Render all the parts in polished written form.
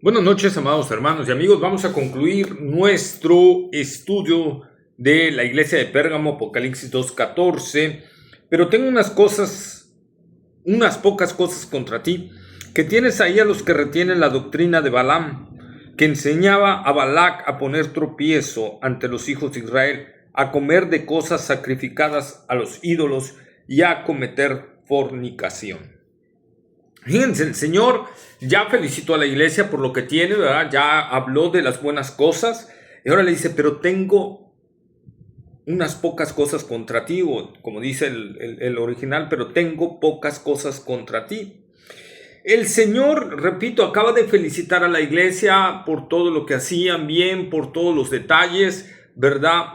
Buenas noches, amados hermanos y amigos. Vamos a concluir nuestro estudio de la iglesia de Pérgamo, Apocalipsis 2:14. Pero tengo unas pocas cosas contra ti, que tienes ahí a los que retienen la doctrina de Balaam, que enseñaba a Balac a poner tropiezo ante los hijos de Israel, a comer de cosas sacrificadas a los ídolos y a cometer fornicación. Fíjense, el Señor ya felicitó a la iglesia por lo que tiene, ¿verdad? Ya habló de las buenas cosas y ahora le dice, pero tengo unas pocas cosas contra ti, o como dice el original, pero tengo pocas cosas contra ti. El Señor, repito, acaba de felicitar a la iglesia por todo lo que hacían bien, por todos los detalles, ¿verdad?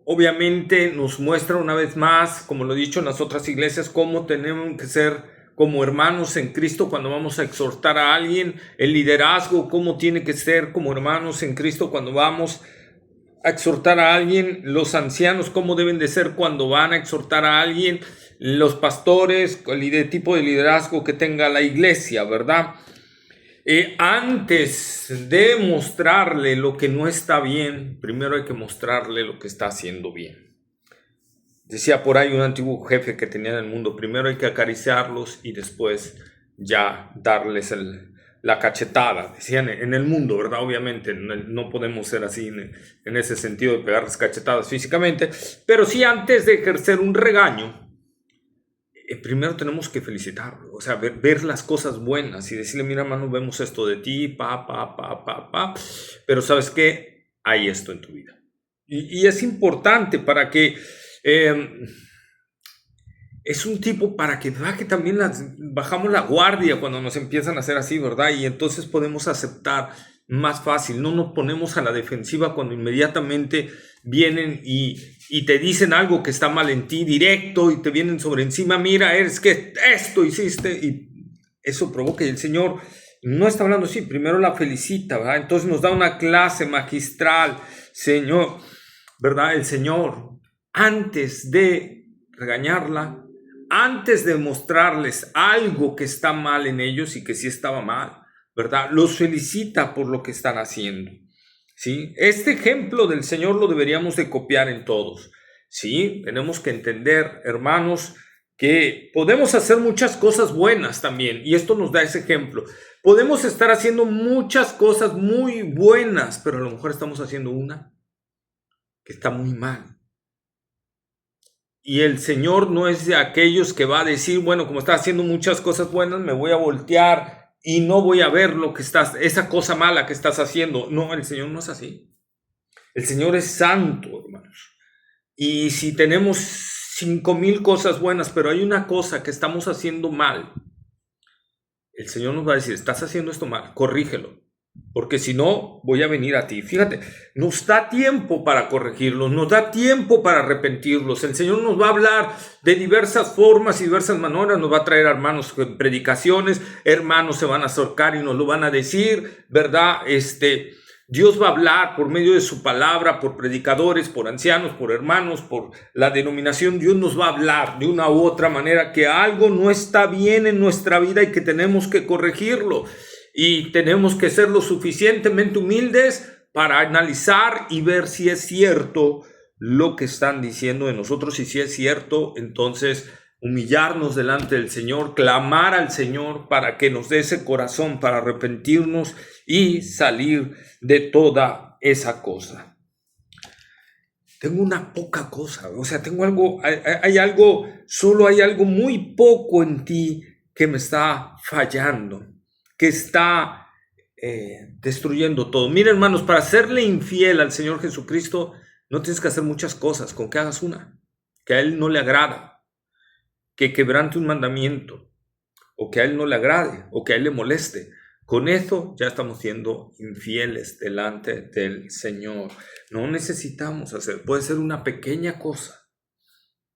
Obviamente nos muestra una vez más, como lo he dicho en las otras iglesias, cómo tenemos que ser como hermanos en Cristo cuando vamos a exhortar a alguien, el liderazgo, cómo tiene que ser como hermanos en Cristo cuando vamos a exhortar a alguien, los ancianos, cómo deben de ser cuando van a exhortar a alguien, los pastores, el tipo de liderazgo que tenga la iglesia, ¿verdad? Antes de mostrarle lo que no está bien, primero hay que mostrarle lo que está haciendo bien. Decía por ahí un antiguo jefe que tenía en el mundo, primero hay que acariciarlos y después ya darles la cachetada. Decían en el mundo, ¿verdad? Obviamente no podemos ser así en ese sentido de pegarles cachetadas físicamente, pero sí antes de ejercer un regaño, primero tenemos que felicitarlo, o sea, ver las cosas buenas y decirle, mira, hermano, vemos esto de ti, pero ¿sabes qué? Hay esto en tu vida. Y es importante para que... es un tipo para que también bajamos la guardia cuando nos empiezan a hacer así, ¿verdad? Y entonces podemos aceptar más fácil, no nos ponemos a la defensiva cuando inmediatamente vienen y te dicen algo que está mal en ti directo y te vienen sobre encima, mira, es que esto hiciste, y eso provoca, y el Señor no está hablando así, primero la felicita, ¿verdad? Entonces nos da una clase magistral, Señor, ¿verdad? El Señor, antes de regañarla, antes de mostrarles algo que está mal en ellos y que sí estaba mal, ¿verdad? Los felicita por lo que están haciendo, ¿sí? Este ejemplo del Señor lo deberíamos de copiar en todos, ¿sí? Tenemos que entender, hermanos, que podemos hacer muchas cosas buenas también, y esto nos da ese ejemplo. Podemos estar haciendo muchas cosas muy buenas, pero a lo mejor estamos haciendo una que está muy mal. Y el Señor no es de aquellos que va a decir, bueno, como estás haciendo muchas cosas buenas, me voy a voltear y no voy a ver lo que esa cosa mala que estás haciendo. No, el Señor no es así. El Señor es santo, hermanos. Y si tenemos 5,000 cosas buenas, pero hay una cosa que estamos haciendo mal, el Señor nos va a decir, estás haciendo esto mal, corrígelo. Porque si no, voy a venir a ti. Fíjate, nos da tiempo para corregirlos, nos da tiempo para arrepentirlos. El Señor nos va a hablar de diversas formas y diversas maneras. Nos va a traer hermanos predicaciones, hermanos se van a acercar y nos lo van a decir, ¿verdad? Dios va a hablar por medio de su palabra, por predicadores, por ancianos, por hermanos, por la denominación. Dios nos va a hablar de una u otra manera que algo no está bien en nuestra vida y que tenemos que corregirlo. Y tenemos que ser lo suficientemente humildes para analizar y ver si es cierto lo que están diciendo de nosotros. Y si es cierto, entonces humillarnos delante del Señor, clamar al Señor para que nos dé ese corazón para arrepentirnos y salir de toda esa cosa. Tengo una poca cosa, o sea, tengo algo, solo hay algo muy poco en ti que me está fallando, que está destruyendo todo. Miren, hermanos, para serle infiel al Señor Jesucristo no tienes que hacer muchas cosas, con que hagas una, que a Él no le agrada, que quebrante un mandamiento, o que a Él no le agrade, o que a Él le moleste. Con eso ya estamos siendo infieles delante del Señor. No necesitamos hacer, puede ser una pequeña cosa,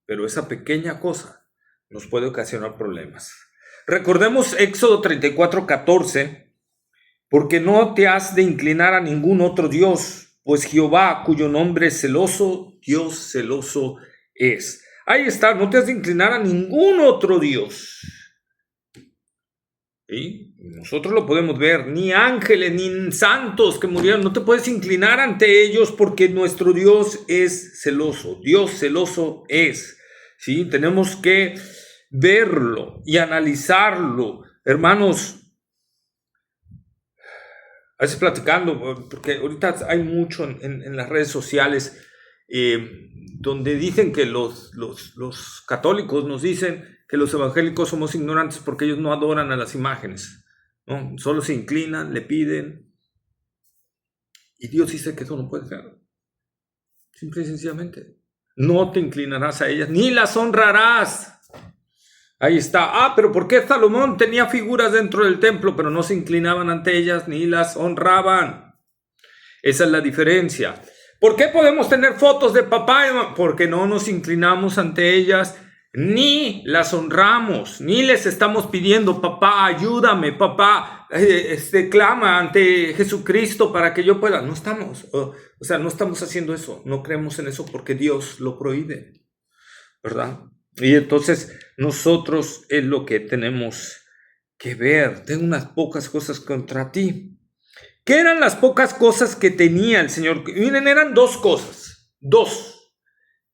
pero esa pequeña cosa nos puede ocasionar problemas. Recordemos Éxodo 34:14, porque no te has de inclinar a ningún otro Dios, pues Jehová, cuyo nombre es celoso, Dios celoso es. Ahí está, no te has de inclinar a ningún otro Dios. ¿sí? Nosotros lo podemos ver, ni ángeles, ni santos que murieron, no te puedes inclinar ante ellos porque nuestro Dios es celoso, Dios celoso es, ¿sí? Tenemos que verlo y analizarlo, hermanos. A veces platicando, porque ahorita hay mucho en las redes sociales donde dicen que los católicos nos dicen que los evangélicos somos ignorantes porque ellos no adoran a las imágenes, ¿no? Solo se inclinan, le piden. Y Dios dice que eso no puede ser. Simple y sencillamente. No te inclinarás a ellas, ni las honrarás. Ahí está. Pero ¿por qué Salomón tenía figuras dentro del templo, pero no se inclinaban ante ellas ni las honraban? Esa es la diferencia. ¿Por qué podemos tener fotos de papá y mamá? Porque no nos inclinamos ante ellas, ni las honramos, ni les estamos pidiendo, papá, ayúdame, papá, clama ante Jesucristo para que yo pueda. No estamos, no estamos haciendo eso, no creemos en eso porque Dios lo prohíbe, ¿verdad? Y entonces nosotros es lo que tenemos que ver. Tengo unas pocas cosas contra ti. ¿Qué eran las pocas cosas que tenía el Señor? Miren, eran dos cosas,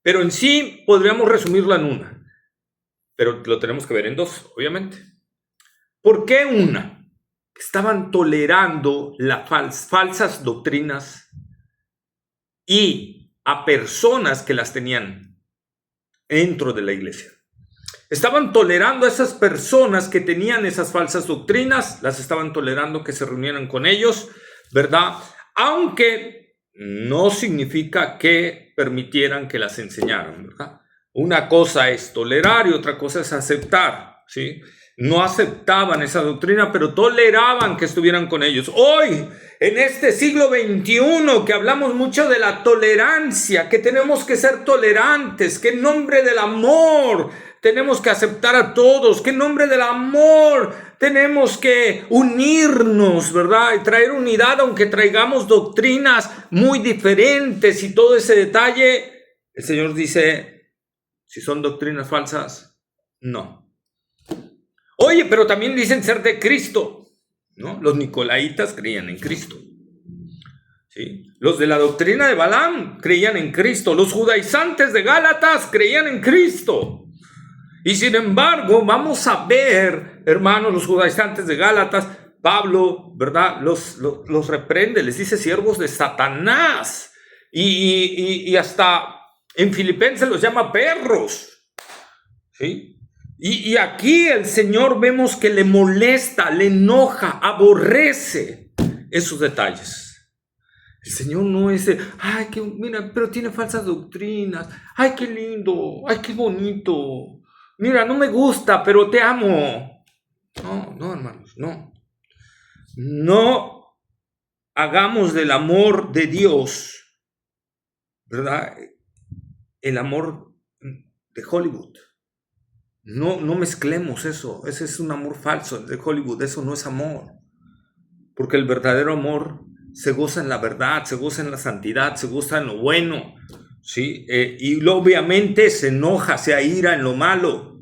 pero en sí podríamos resumirlo en una, pero lo tenemos que ver en dos, obviamente. ¿Por qué una? Estaban tolerando las falsas doctrinas y a personas que las tenían dentro de la iglesia. Estaban tolerando a esas personas que tenían esas falsas doctrinas, las estaban tolerando que se reunieran con ellos, ¿verdad? Aunque no significa que permitieran que las enseñaran, ¿verdad? Una cosa es tolerar y otra cosa es aceptar, ¿sí? No aceptaban esa doctrina, pero toleraban que estuvieran con ellos. Hoy, en este siglo XXI, que hablamos mucho de la tolerancia, que tenemos que ser tolerantes, que en nombre del amor tenemos que aceptar a todos, que en nombre del amor tenemos que unirnos, ¿verdad? Y traer unidad, aunque traigamos doctrinas muy diferentes y todo ese detalle. El Señor dice, si son doctrinas falsas, no. Oye, pero también dicen ser de Cristo, ¿no? Los nicolaitas creían en Cristo, ¿sí? Los de la doctrina de Balaam creían en Cristo. Los judaizantes de Gálatas creían en Cristo. Y sin embargo, vamos a ver, hermanos, los judaizantes de Gálatas, Pablo, ¿verdad? Los reprende, les dice siervos de Satanás. Y hasta en Filipenses los llama perros, ¿sí? Y aquí el Señor vemos que le molesta, le enoja, aborrece esos detalles. El Señor no es ay, que mira, pero tiene falsas doctrinas. Ay, qué lindo, ay, qué bonito. Mira, no me gusta, pero te amo. No, hermanos, no. No hagamos del amor de Dios, ¿verdad? El amor de Hollywood. No mezclemos eso. Ese es un amor falso de Hollywood. Eso no es amor. Porque el verdadero amor se goza en la verdad, se goza en la santidad, se goza en lo bueno, ¿sí? Y obviamente se enoja, se aira en lo malo.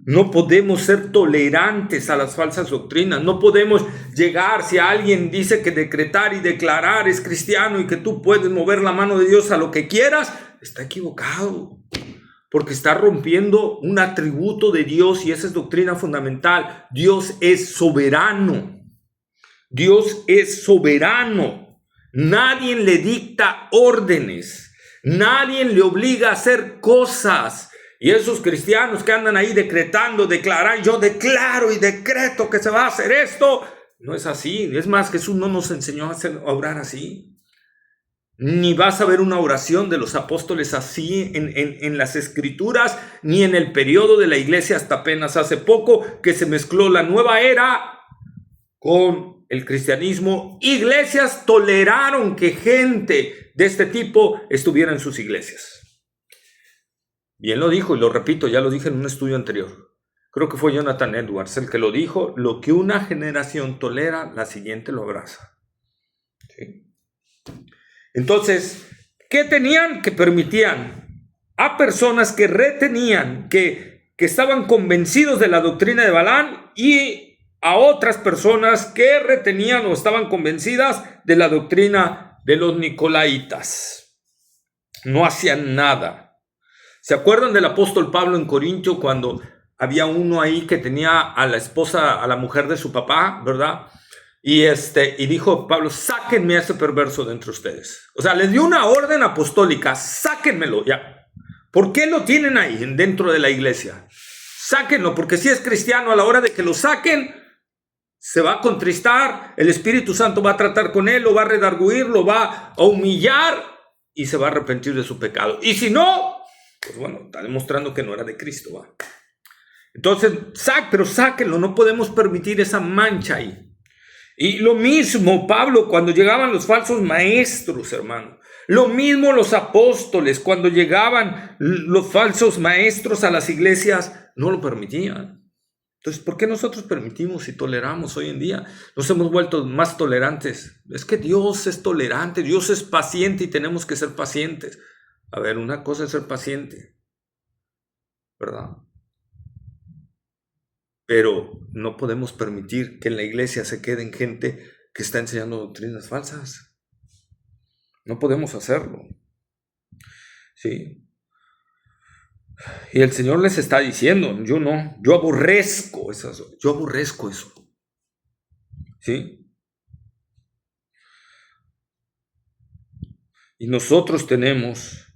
No podemos ser tolerantes a las falsas doctrinas. No podemos llegar, si alguien dice que decretar y declarar es cristiano y que tú puedes mover la mano de Dios a lo que quieras, está equivocado. Porque está rompiendo un atributo de Dios y esa es doctrina fundamental. Dios es soberano. Dios es soberano. Nadie le dicta órdenes. Nadie le obliga a hacer cosas. Y esos cristianos que andan ahí decretando, declaran, yo declaro y decreto que se va a hacer esto. No es así. Es más, Jesús no nos enseñó a orar así. Ni vas a ver una oración de los apóstoles así en las escrituras, ni en el periodo de la iglesia hasta apenas hace poco que se mezcló la nueva era con el cristianismo. Iglesias toleraron que gente de este tipo estuviera en sus iglesias. Bien lo dijo y lo repito, ya lo dije en un estudio anterior. Creo que fue Jonathan Edwards el que lo dijo. Lo que una generación tolera, la siguiente lo abraza. ¿Sí? Entonces, ¿qué tenían? Que permitían a personas que retenían, que estaban convencidos de la doctrina de Balaam y a otras personas que retenían o estaban convencidas de la doctrina de los nicolaítas. No hacían nada. ¿Se acuerdan del apóstol Pablo en Corintio cuando había uno ahí que tenía a la esposa, a la mujer de su papá, ¿verdad? Y dijo Pablo, sáquenme a ese perverso de entre ustedes. O sea, les dio una orden apostólica, sáquenmelo ya. ¿Por qué lo tienen ahí dentro de la iglesia? Sáquenlo, porque si es cristiano, a la hora de que lo saquen, se va a contristar, el Espíritu Santo va a tratar con él, lo va a redarguir, lo va a humillar y se va a arrepentir de su pecado. Y si no, pues bueno, está demostrando que no era de Cristo, ¿va? Entonces, pero sáquenlo, no podemos permitir esa mancha ahí. Y lo mismo Pablo cuando llegaban los falsos maestros, hermano. Lo mismo los apóstoles cuando llegaban los falsos maestros a las iglesias, no lo permitían. Entonces, ¿por qué nosotros permitimos y toleramos hoy en día? Nos hemos vuelto más tolerantes. Es que Dios es tolerante, Dios es paciente y tenemos que ser pacientes. A ver, una cosa es ser paciente, ¿verdad? Pero no podemos permitir que en la iglesia se queden gente que está enseñando doctrinas falsas. No podemos hacerlo. ¿Sí? Y el Señor les está diciendo, yo no, yo aborrezco eso. ¿Sí? Y nosotros tenemos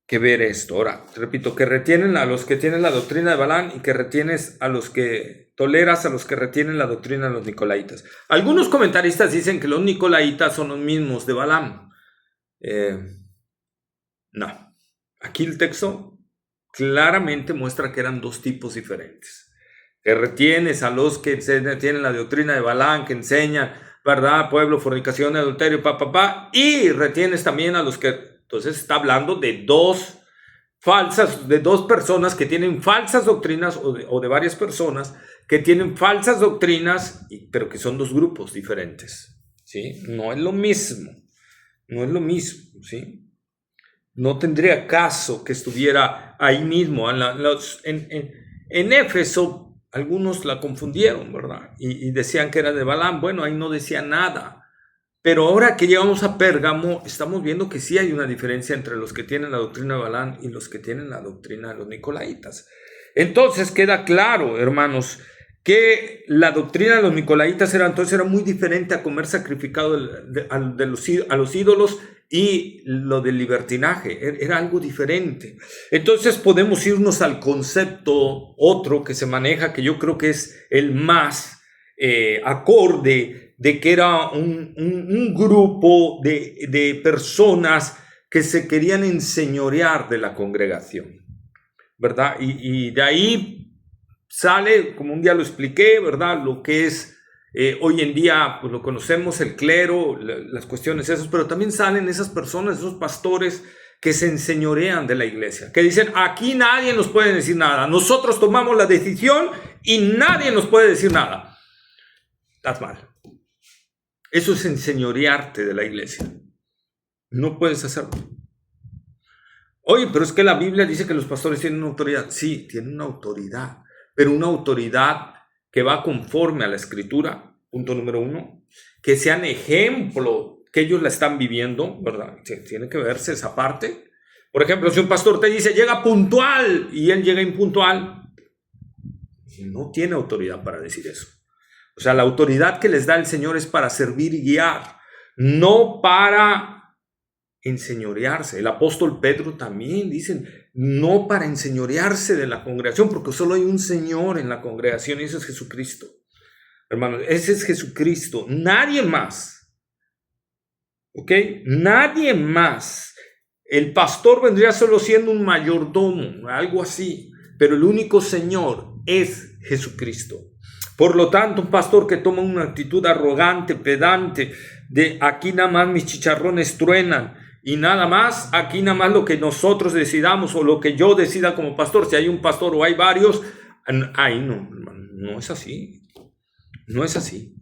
que ver esto. Ahora, repito, que retienen a los que tienen la doctrina de Balaam y que retienes a los que toleras a los que retienen la doctrina de los nicolaitas. Algunos comentaristas dicen que los nicolaitas son los mismos de Balaam. No. Aquí el texto claramente muestra que eran dos tipos diferentes. Que retienes a los que tienen la doctrina de Balaam, que enseñan, ¿verdad? Pueblo, fornicación, adulterio, y retienes también a los que... Entonces está hablando de dos personas que tienen falsas doctrinas o de varias personas que tienen falsas doctrinas, pero que son dos grupos diferentes, ¿sí? No es lo mismo, ¿sí? No tendría caso que estuviera ahí mismo. En Éfeso algunos la confundieron, ¿verdad? Y decían que era de Balaam. Bueno, ahí no decía nada. Pero ahora que llegamos a Pérgamo, estamos viendo que sí hay una diferencia entre los que tienen la doctrina de Balaam y los que tienen la doctrina de los nicolaitas. Entonces queda claro, hermanos, que la doctrina de los nicolaitas era muy diferente a comer sacrificado a los ídolos y lo del libertinaje. Era algo diferente. Entonces podemos irnos al concepto otro que se maneja, que yo creo que es el más acorde, de que era un grupo de personas que se querían enseñorear de la congregación, ¿verdad? Y de ahí sale, como un día lo expliqué, ¿verdad? Lo que es hoy en día, pues lo conocemos, el clero, las cuestiones esas, pero también salen esas personas, esos pastores que se enseñorean de la iglesia, que dicen, aquí nadie nos puede decir nada, nosotros tomamos la decisión y nadie nos puede decir nada. Estás mal. Eso es enseñorearte de la iglesia. No puedes hacerlo. Oye, pero es que la Biblia dice que los pastores tienen una autoridad. Sí, tienen una autoridad, pero una autoridad que va conforme a la Escritura, punto número 1, que sean ejemplo, que ellos la están viviendo, ¿verdad? Tiene que verse esa parte. Por ejemplo, si un pastor te dice, llega puntual, y él llega impuntual, no tiene autoridad para decir eso. O sea, la autoridad que les da el Señor es para servir y guiar, no para enseñorearse. El apóstol Pedro también dicen, no para enseñorearse de la congregación, porque solo hay un Señor en la congregación y ese es Jesucristo. Hermanos, ese es Jesucristo, nadie más. ¿Ok? Nadie más. El pastor vendría solo siendo un mayordomo, algo así, pero el único Señor es Jesucristo. Por lo tanto, un pastor que toma una actitud arrogante, pedante, de aquí nada más mis chicharrones truenan y nada más, aquí nada más lo que nosotros decidamos o lo que yo decida como pastor, si hay un pastor o hay varios, ahí no es así. No es así.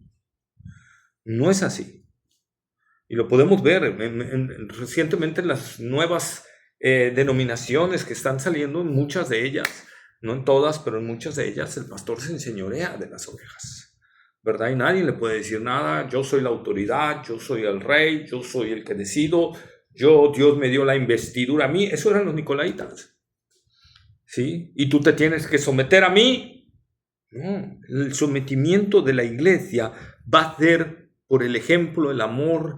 No es así. Y lo podemos ver recientemente en las nuevas denominaciones que están saliendo, muchas de ellas, no en todas, pero en muchas de ellas, el pastor se enseñorea de las ovejas, ¿verdad? Y nadie le puede decir nada. Yo soy la autoridad, yo soy el rey, yo soy el que decido, Dios me dio la investidura a mí. Eso eran los nicolaitas, ¿sí? Y tú te tienes que someter a mí. No, el sometimiento de la iglesia va a ser por el ejemplo, el amor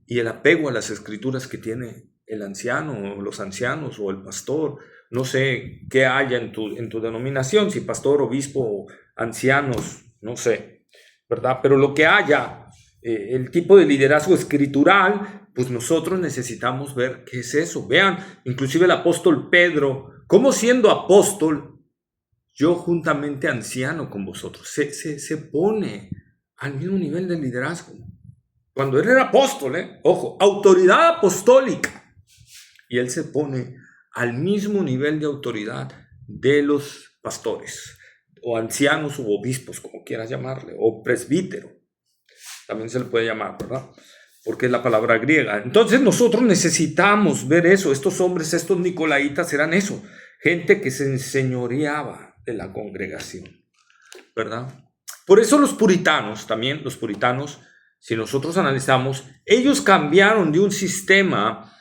y el apego a las escrituras que tiene el anciano, o los ancianos, o el pastor. No sé qué haya en tu denominación, si pastor, obispo, ancianos, no sé, ¿verdad? Pero lo que haya, el tipo de liderazgo escritural, pues nosotros necesitamos ver qué es eso. Vean, inclusive el apóstol Pedro, como siendo apóstol, yo juntamente anciano con vosotros, se pone al mismo nivel de liderazgo. Cuando él era apóstol, ojo, autoridad apostólica, y él se pone al mismo nivel de autoridad de los pastores, o ancianos u obispos, como quieras llamarle, o presbítero, también se le puede llamar, ¿verdad? Porque es la palabra griega. Entonces nosotros necesitamos ver eso. Estos hombres, estos nicolaitas eran eso, gente que se enseñoreaba de la congregación, ¿verdad? Por eso los puritanos, también los puritanos, si nosotros analizamos, ellos cambiaron de un sistema.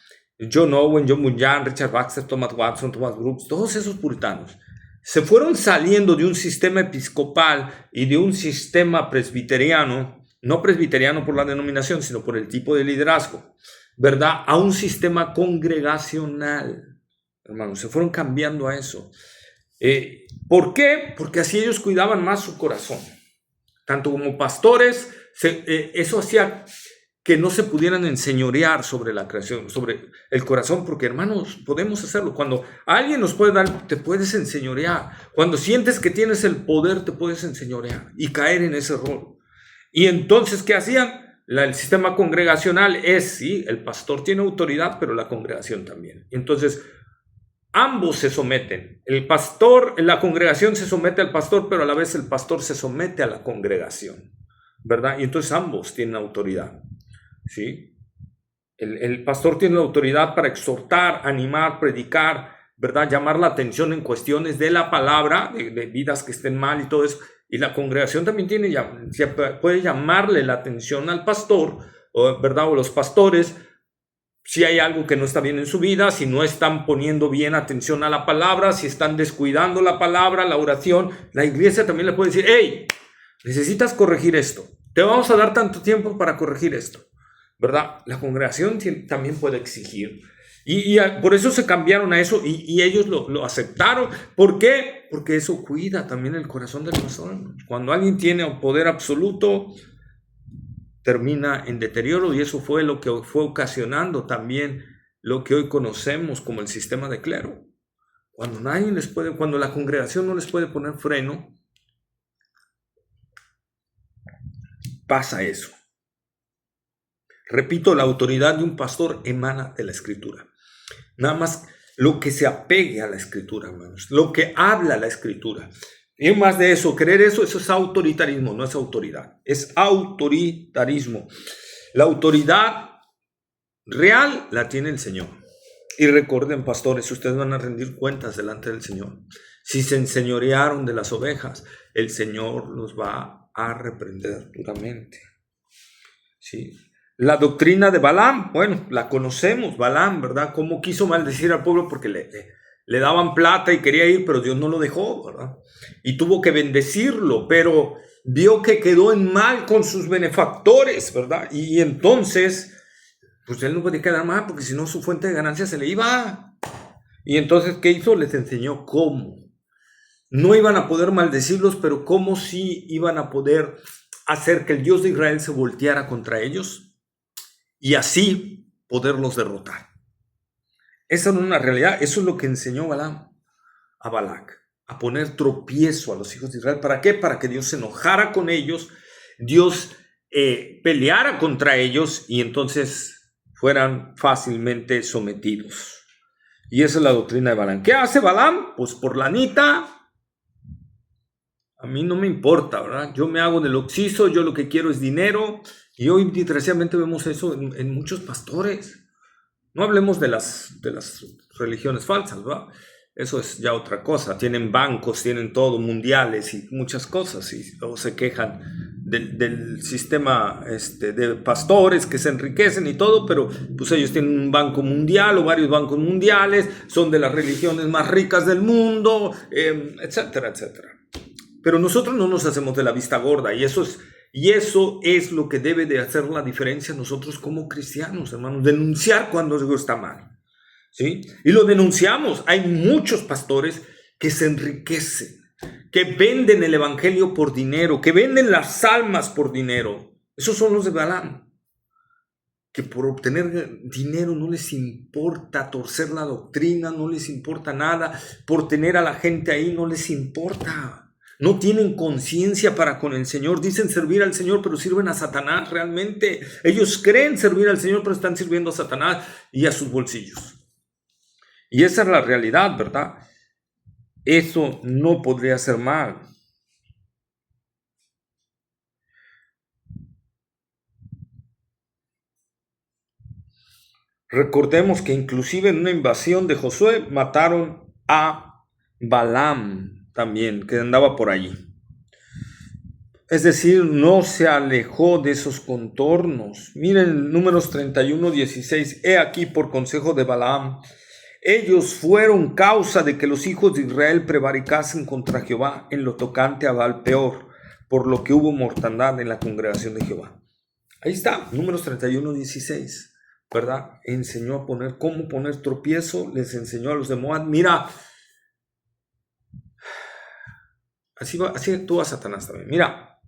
John Owen, John Bunyan, Richard Baxter, Thomas Watson, Thomas Brooks, todos esos puritanos se fueron saliendo de un sistema episcopal y de un sistema presbiteriano, no presbiteriano por la denominación, sino por el tipo de liderazgo, ¿verdad? A un sistema congregacional, hermanos, se fueron cambiando a eso. ¿Por qué? Porque así ellos cuidaban más su corazón, tanto como pastores. Eso hacía que no se pudieran enseñorear sobre la creación, sobre el corazón, porque hermanos, podemos hacerlo. Cuando alguien nos puede dar, te puedes enseñorear. Cuando sientes que tienes el poder, te puedes enseñorear y caer en ese rol. Y entonces, ¿qué hacían? El sistema congregacional es, sí, el pastor tiene autoridad, pero la congregación también. Entonces, ambos se someten. El pastor, la congregación se somete al pastor, pero a la vez el pastor se somete a la congregación, ¿verdad? Y entonces ambos tienen autoridad, ¿sí? El pastor tiene la autoridad para exhortar, animar, predicar, ¿verdad? Llamar la atención en cuestiones de la palabra, de vidas que estén mal y todo eso. Y la congregación también puede llamarle la atención al pastor, ¿verdad? O los pastores, si hay algo que no está bien en su vida, si no están poniendo bien atención a la palabra, si están descuidando la palabra, la oración. La iglesia también le puede decir, hey, necesitas corregir esto. Te vamos a dar tanto tiempo para corregir esto, ¿verdad? La congregación también puede exigir. Y por eso se cambiaron a eso y ellos lo aceptaron. ¿Por qué? Porque eso cuida también el corazón del pastor. Cuando alguien tiene poder absoluto, termina en deterioro, y eso fue lo que fue ocasionando también lo que hoy conocemos como el sistema de clero. Cuando la congregación no les puede poner freno, pasa eso. Repito, la autoridad de un pastor emana de la Escritura. Nada más lo que se apegue a la Escritura, hermanos, lo que habla la Escritura. Y más de eso, creer eso es autoritarismo, no es autoridad, es autoritarismo. La autoridad real la tiene el Señor. Y recuerden, pastores, ustedes van a rendir cuentas delante del Señor. Si se enseñorearon de las ovejas, el Señor los va a reprender duramente. ¿Sí? La doctrina de Balaam, bueno, la conocemos, Balaam, ¿verdad? Cómo quiso maldecir al pueblo porque le daban plata y quería ir, pero Dios no lo dejó, ¿verdad? Y tuvo que bendecirlo, pero vio que quedó en mal con sus benefactores, ¿verdad? Y entonces, pues él no podía quedar mal, porque si no su fuente de ganancia se le iba. Y entonces, ¿qué hizo? Les enseñó cómo. No iban a poder maldecirlos, pero cómo sí iban a poder hacer que el Dios de Israel se volteara contra ellos y así poderlos derrotar. Esa no es una realidad. Eso es lo que enseñó Balaam a Balac, a poner tropiezo a los hijos de Israel. ¿Para qué? Para que Dios se enojara con ellos, Dios peleara contra ellos y entonces fueran fácilmente sometidos. Y esa es la doctrina de Balaam. ¿Qué hace Balaam? Pues por lanita, a mí no me importa, ¿verdad? Yo me hago del oxiso, yo lo que quiero es dinero. Y hoy desgraciadamente vemos eso en muchos pastores. No hablemos de las religiones falsas, ¿verdad? Eso es ya otra cosa. Tienen bancos, tienen todo, mundiales y muchas cosas. Y luego se quejan del sistema de pastores que se enriquecen y todo, pero pues ellos tienen un banco mundial o varios bancos mundiales, son de las religiones más ricas del mundo, etcétera, etcétera. Pero nosotros no nos hacemos de la vista gorda, y eso es lo que debe de hacer la diferencia nosotros como cristianos, hermanos. Denunciar cuando algo está mal, ¿sí? Y lo denunciamos. Hay muchos pastores que se enriquecen, que venden el evangelio por dinero, que venden las almas por dinero. Esos son los de Balaam, que por obtener dinero no les importa torcer la doctrina, no les importa nada, por tener a la gente ahí no les importa. No tienen conciencia para con el Señor. Dicen servir al Señor, pero sirven a Satanás realmente. Ellos creen servir al Señor, pero están sirviendo a Satanás y a sus bolsillos. Y esa es la realidad, ¿verdad? Eso no podría ser mal. Recordemos que inclusive en una invasión de Josué mataron a Balaam también, que andaba por allí. Es decir, no se alejó de esos contornos. Miren Números 31:16. He aquí por consejo de Balaam. Ellos fueron causa de que los hijos de Israel prevaricasen contra Jehová en lo tocante a Baal peor, por lo que hubo mortandad en la congregación de Jehová. Ahí está, Números 31:16, ¿verdad? Enseñó a poner, cómo poner tropiezo, les enseñó a los de Moab. Mira, así actúa Satanás también. Mira,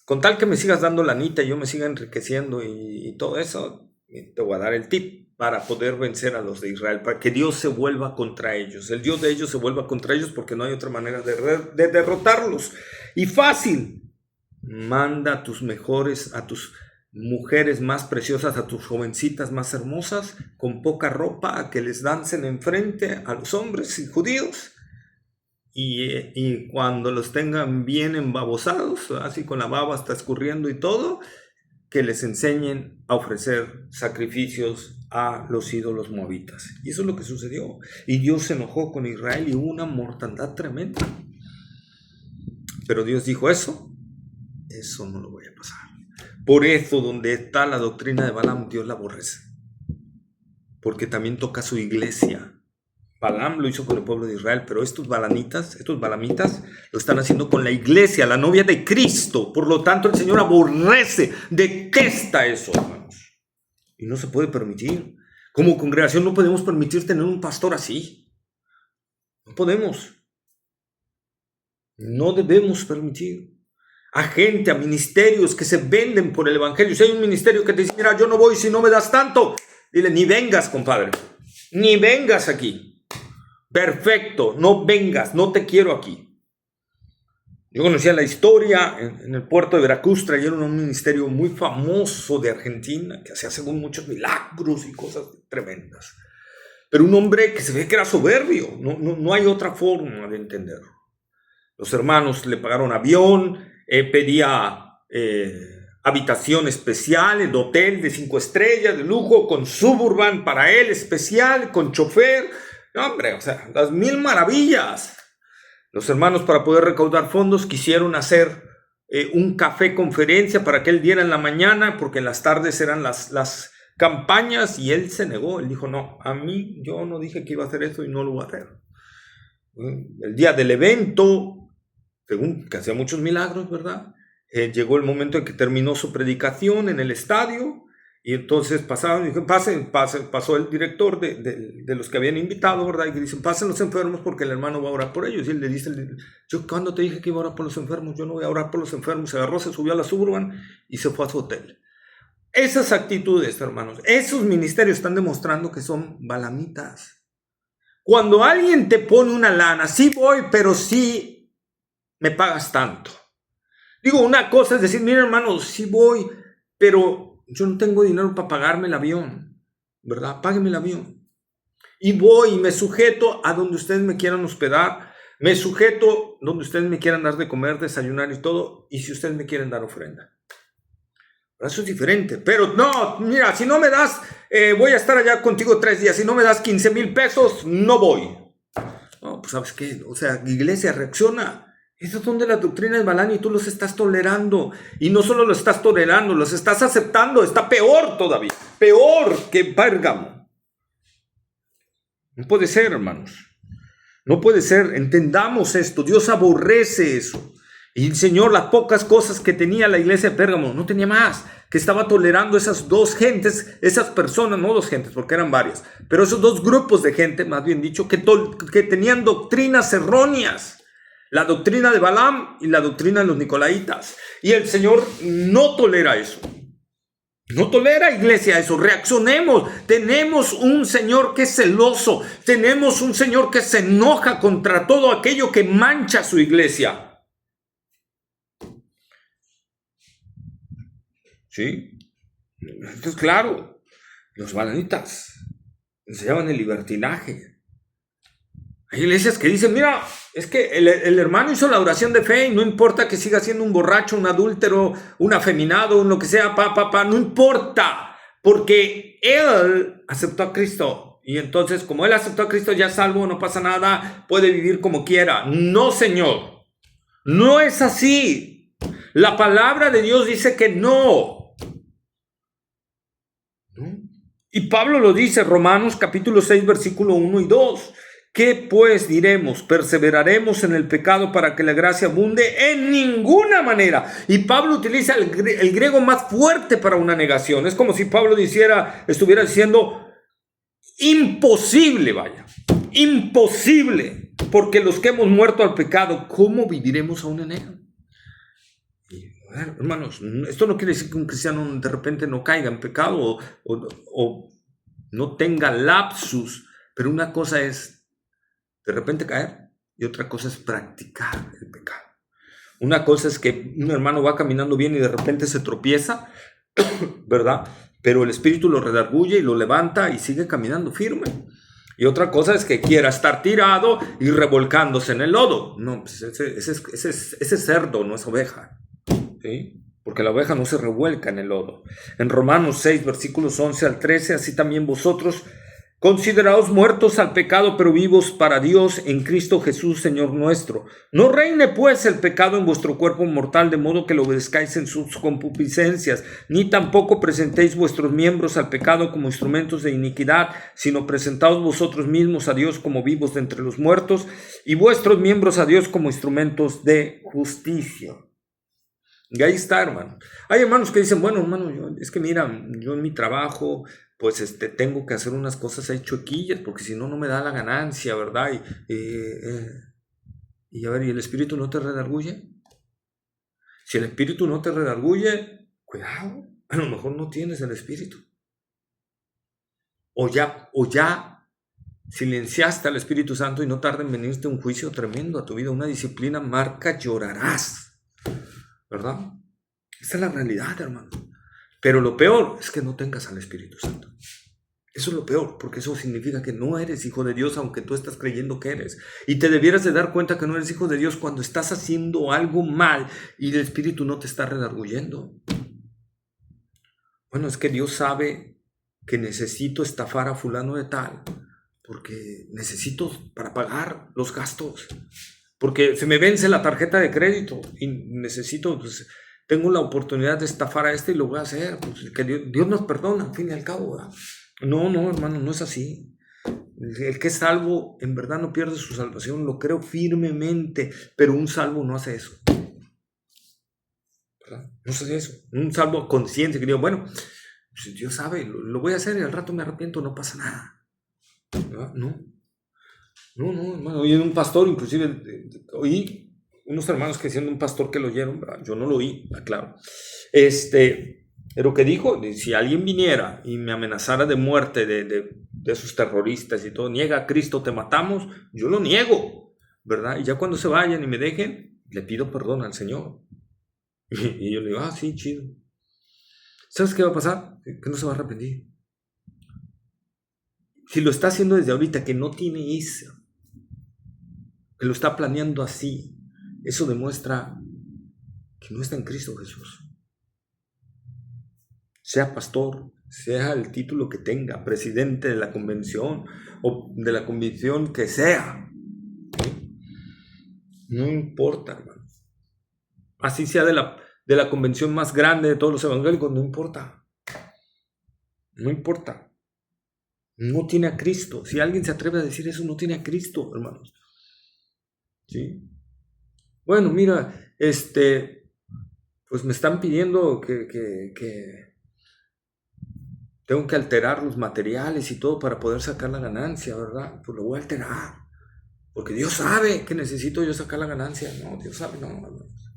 con tal que me sigas dando lanita y yo me siga enriqueciendo y todo eso, te voy a dar el tip para poder vencer a los de Israel, para que Dios se vuelva contra ellos, el Dios de ellos se vuelva contra ellos, porque no hay otra manera de derrotarlos. Y fácil, manda a tus mejores, a tus mujeres más preciosas, a tus jovencitas más hermosas, con poca ropa, a que les dancen enfrente a los hombres y judíos. Y cuando los tengan bien embabosados, así con la baba hasta escurriendo y todo, que les enseñen a ofrecer sacrificios a los ídolos moabitas. Y eso es lo que sucedió. Y Dios se enojó con Israel y hubo una mortandad tremenda. Pero Dios dijo, eso no lo voy a pasar. Por eso, donde está la doctrina de Balaam, Dios la aborrece. Porque también toca su iglesia. Balaam lo hizo con el pueblo de Israel, pero estos balamitas, lo están haciendo con la iglesia, la novia de Cristo. Por lo tanto, el Señor aborrece, detesta eso, hermanos. Y no se puede permitir. Como congregación no podemos permitir tener un pastor así. No podemos. No debemos permitir a gente, a ministerios que se venden por el evangelio. Si hay un ministerio que te dice, mira, yo no voy si no me das tanto, dile, ni vengas, compadre, ni vengas aquí. Perfecto, no vengas, no te quiero aquí. Yo conocía la historia en el puerto de Veracruz, trajeron un ministerio muy famoso de Argentina que hacía según muchos milagros y cosas tremendas. Pero un hombre que se ve que era soberbio, no hay otra forma de entenderlo. Los hermanos le pagaron avión, pedía habitación especial, el hotel de 5 estrellas de lujo, con suburban para él especial, con chofer. No, hombre, o sea, las mil maravillas. Los hermanos, para poder recaudar fondos, quisieron hacer un café conferencia para que él diera en la mañana, porque en las tardes eran las campañas, y él se negó. Él dijo, no, a mí, yo no dije que iba a hacer eso y no lo voy a hacer. El día del evento, según que hacía muchos milagros, ¿verdad? Llegó el momento en que terminó su predicación en el estadio. Y entonces pasaron y dijeron, pasó el director de los que habían invitado, ¿verdad? Y dicen, pasen los enfermos porque el hermano va a orar por ellos. Y él le dice, yo cuando te dije que iba a orar por los enfermos, yo no voy a orar por los enfermos. Se agarró, se subió a la Suburban y se fue a su hotel. Esas actitudes, hermanos, esos ministerios están demostrando que son balamitas. Cuando alguien te pone una lana, sí voy, pero sí me pagas tanto. Digo, una cosa es decir, mira hermano, sí voy, pero yo no tengo dinero para pagarme el avión, ¿verdad? Págueme el avión. Y voy y me sujeto a donde ustedes me quieran hospedar, me sujeto donde ustedes me quieran dar de comer, desayunar y todo, y si ustedes me quieren dar ofrenda. Eso es diferente. Pero no, mira, si no me das, voy a estar allá contigo 3 días. Si no me das 15,000 pesos, no voy. No, pues ¿sabes qué? O sea, iglesia, reacciona. Esos son de la doctrina de Balaam y tú los estás tolerando. Y no solo los estás tolerando, los estás aceptando. Está peor todavía. Peor que Pérgamo. No puede ser, hermanos. No puede ser. Entendamos esto. Dios aborrece eso. Y el Señor, las pocas cosas que tenía la iglesia de Pérgamo, no tenía más. Que estaba tolerando esas dos gentes, esas personas, no dos gentes, porque eran varias, pero esos dos grupos de gente, más bien dicho, que tenían doctrinas erróneas. La doctrina de Balaam y la doctrina de los Nicolaitas. Y el Señor no tolera eso. No tolera, iglesia, eso. Reaccionemos. Tenemos un Señor que es celoso. Tenemos un Señor que se enoja contra todo aquello que mancha su iglesia. ¿Sí? Entonces, claro, los balanitas enseñaban el libertinaje. Hay iglesias que dicen, mira, es que el hermano hizo la oración de fe y no importa que siga siendo un borracho, un adúltero, un afeminado, un lo que sea, no importa, porque él aceptó a Cristo. Y entonces, como él aceptó a Cristo, ya es salvo, no pasa nada, puede vivir como quiera. No, Señor, no es así. La palabra de Dios dice que no. Y Pablo lo dice, Romanos capítulo 6, versículo 1 y 2. ¿Qué pues diremos? ¿Perseveraremos en el pecado para que la gracia abunde? En ninguna manera. Y Pablo utiliza el griego más fuerte para una negación. Es como si Pablo estuviera diciendo imposible, vaya. Imposible. Porque los que hemos muerto al pecado, ¿cómo viviremos aún en él? Hermanos, esto no quiere decir que un cristiano de repente no caiga en pecado o no tenga lapsus, pero una cosa es de repente caer y otra cosa es practicar el pecado. Una cosa es que un hermano va caminando bien y de repente se tropieza, ¿verdad? Pero el Espíritu lo redarguye y lo levanta y sigue caminando firme. Y otra cosa es que quiera estar tirado y revolcándose en el lodo. No, pues ese cerdo no es oveja. ¿Sí? Porque la oveja no se revuelca en el lodo. En Romanos 6, versículos 11 al 13, así también vosotros, consideraos muertos al pecado, pero vivos para Dios en Cristo Jesús, Señor nuestro. No reine pues el pecado en vuestro cuerpo mortal, de modo que lo obedezcáis en sus concupiscencias, ni tampoco presentéis vuestros miembros al pecado como instrumentos de iniquidad, sino presentaos vosotros mismos a Dios como vivos de entre los muertos, y vuestros miembros a Dios como instrumentos de justicia. Y ahí está, hermano. Hay hermanos que dicen, bueno, hermano, es que mira, yo en mi trabajo, pues tengo que hacer unas cosas ahí chuequillas, porque si no, no me da la ganancia, ¿verdad? Y a ver, ¿y el Espíritu no te redarguye? Si el Espíritu no te redarguye, cuidado, a lo mejor no tienes el Espíritu. O ya silenciaste al Espíritu Santo y no tarda en venirte un juicio tremendo a tu vida, una disciplina marca, llorarás. ¿Verdad? Esa es la realidad, hermano. Pero lo peor es que no tengas al Espíritu Santo. Eso es lo peor, porque eso significa que no eres hijo de Dios, aunque tú estás creyendo que eres. Y te debieras de dar cuenta que no eres hijo de Dios cuando estás haciendo algo mal y el Espíritu no te está redarguyendo. Bueno, es que Dios sabe que necesito estafar a fulano de tal, porque necesito para pagar los gastos. Porque se me vence la tarjeta de crédito y necesito, pues, tengo la oportunidad de estafar a este y lo voy a hacer. Pues, que Dios nos perdona, al fin y al cabo, ¿verdad? No, hermano, no es así. El que es salvo, en verdad no pierde su salvación, lo creo firmemente, pero un salvo no hace eso. ¿Verdad? No hace eso. Un salvo consciente que diga, bueno, pues Dios sabe, lo voy a hacer y al rato me arrepiento, no pasa nada. ¿Verdad? No, hermano, oí un pastor, inclusive, oí unos hermanos que siendo un pastor que lo oyeron, ¿verdad? Yo no lo oí, claro. Pero que dijo, si alguien viniera y me amenazara de muerte de esos terroristas y todo, niega a Cristo, te matamos, yo lo niego, ¿verdad? Y ya cuando se vayan y me dejen, le pido perdón al Señor. Y yo le digo, sí, chido. ¿Sabes qué va a pasar? Que no se va a arrepentir. Si lo está haciendo desde ahorita, que no tiene eso, que lo está planeando así, eso demuestra que no está en Cristo Jesús. sea pastor, sea el título que tenga, presidente de la convención o de la convención que sea. ¿Sí? No importa, hermano. Así sea de la convención más grande de todos los evangélicos, no importa. No importa. No tiene a Cristo. Si alguien se atreve a decir eso, no tiene a Cristo, hermanos. ¿Sí? Bueno, mira, pues me están pidiendo que tengo que alterar los materiales y todo para poder sacar la ganancia, ¿verdad? Pues lo voy a alterar. Porque Dios sabe que necesito yo sacar la ganancia. No, Dios sabe, no.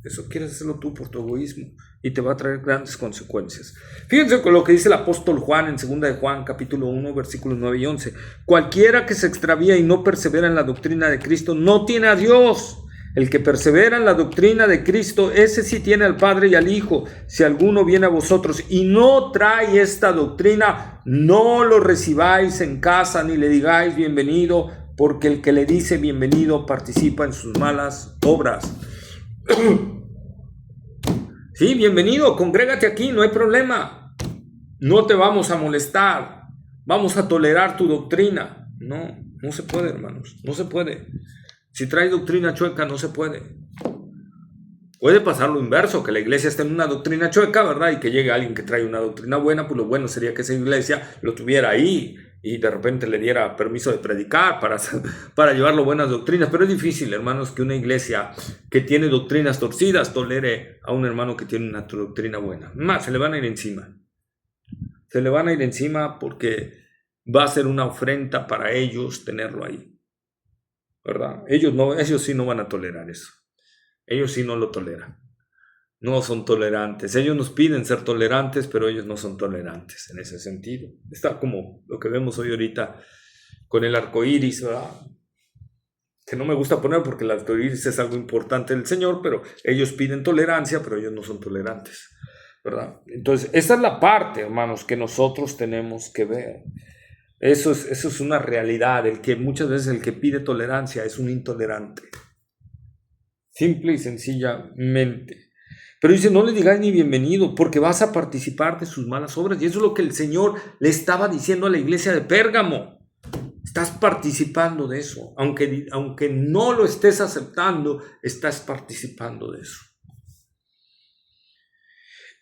Eso quieres hacerlo tú por tu egoísmo y te va a traer grandes consecuencias. Fíjense con lo que dice el apóstol Juan en 2 de Juan, capítulo 1, versículos 9 y 11. Cualquiera que se extravía y no persevera en la doctrina de Cristo no tiene a Dios. El que persevera en la doctrina de Cristo, ese sí tiene al Padre y al Hijo. Si alguno viene a vosotros y no trae esta doctrina, no lo recibáis en casa ni le digáis bienvenido, porque el que le dice bienvenido participa en sus malas obras. Sí, bienvenido, congrégate aquí, no hay problema. No te vamos a molestar, vamos a tolerar tu doctrina. No se puede, hermanos, no se puede. Si trae doctrina chueca, no se puede. Puede pasar lo inverso, que la iglesia esté en una doctrina chueca, ¿verdad? Y que llegue alguien que trae una doctrina buena, pues lo bueno sería que esa iglesia lo tuviera ahí y de repente le diera permiso de predicar para llevarlo buenas doctrinas. Pero es difícil, hermanos, que una iglesia que tiene doctrinas torcidas tolere a un hermano que tiene una doctrina buena. Más, se le van a ir encima. Se le van a ir encima porque va a ser una ofrenda para ellos tenerlo ahí, ¿verdad? Ellos sí no van a tolerar eso. Ellos sí no lo toleran. No son tolerantes. Ellos nos piden ser tolerantes, pero ellos no son tolerantes en ese sentido. Está como lo que vemos hoy ahorita con el arco iris, ¿verdad? Que no me gusta poner porque el arco iris es algo importante del Señor, pero ellos piden tolerancia, pero ellos no son tolerantes, ¿verdad? Entonces, esa es la parte, hermanos, que nosotros tenemos que ver. Eso es una realidad. Muchas veces el que pide tolerancia es un intolerante. Simple y sencillamente. Pero dice, no le digáis ni bienvenido, porque vas a participar de sus malas obras. Y eso es lo que el Señor le estaba diciendo a la iglesia de Pérgamo. Estás participando de eso. Aunque no lo estés aceptando, estás participando de eso.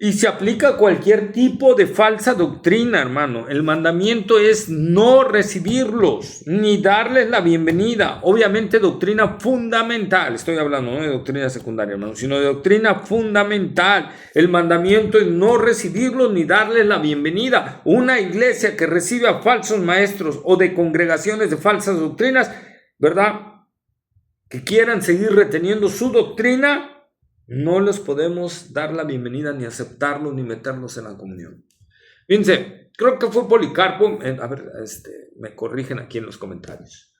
Y se aplica a cualquier tipo de falsa doctrina, hermano. El mandamiento es no recibirlos, ni darles la bienvenida. Obviamente doctrina fundamental. Estoy hablando no de doctrina secundaria, hermano, sino de doctrina fundamental. El mandamiento es no recibirlos, ni darles la bienvenida. Una iglesia que recibe a falsos maestros o de congregaciones de falsas doctrinas, ¿verdad?, que quieran seguir reteniendo su doctrina, no les podemos dar la bienvenida, ni aceptarlos, ni meterlos en la comunión. Fíjense, creo que fue Policarpo, me corrigen aquí en los comentarios.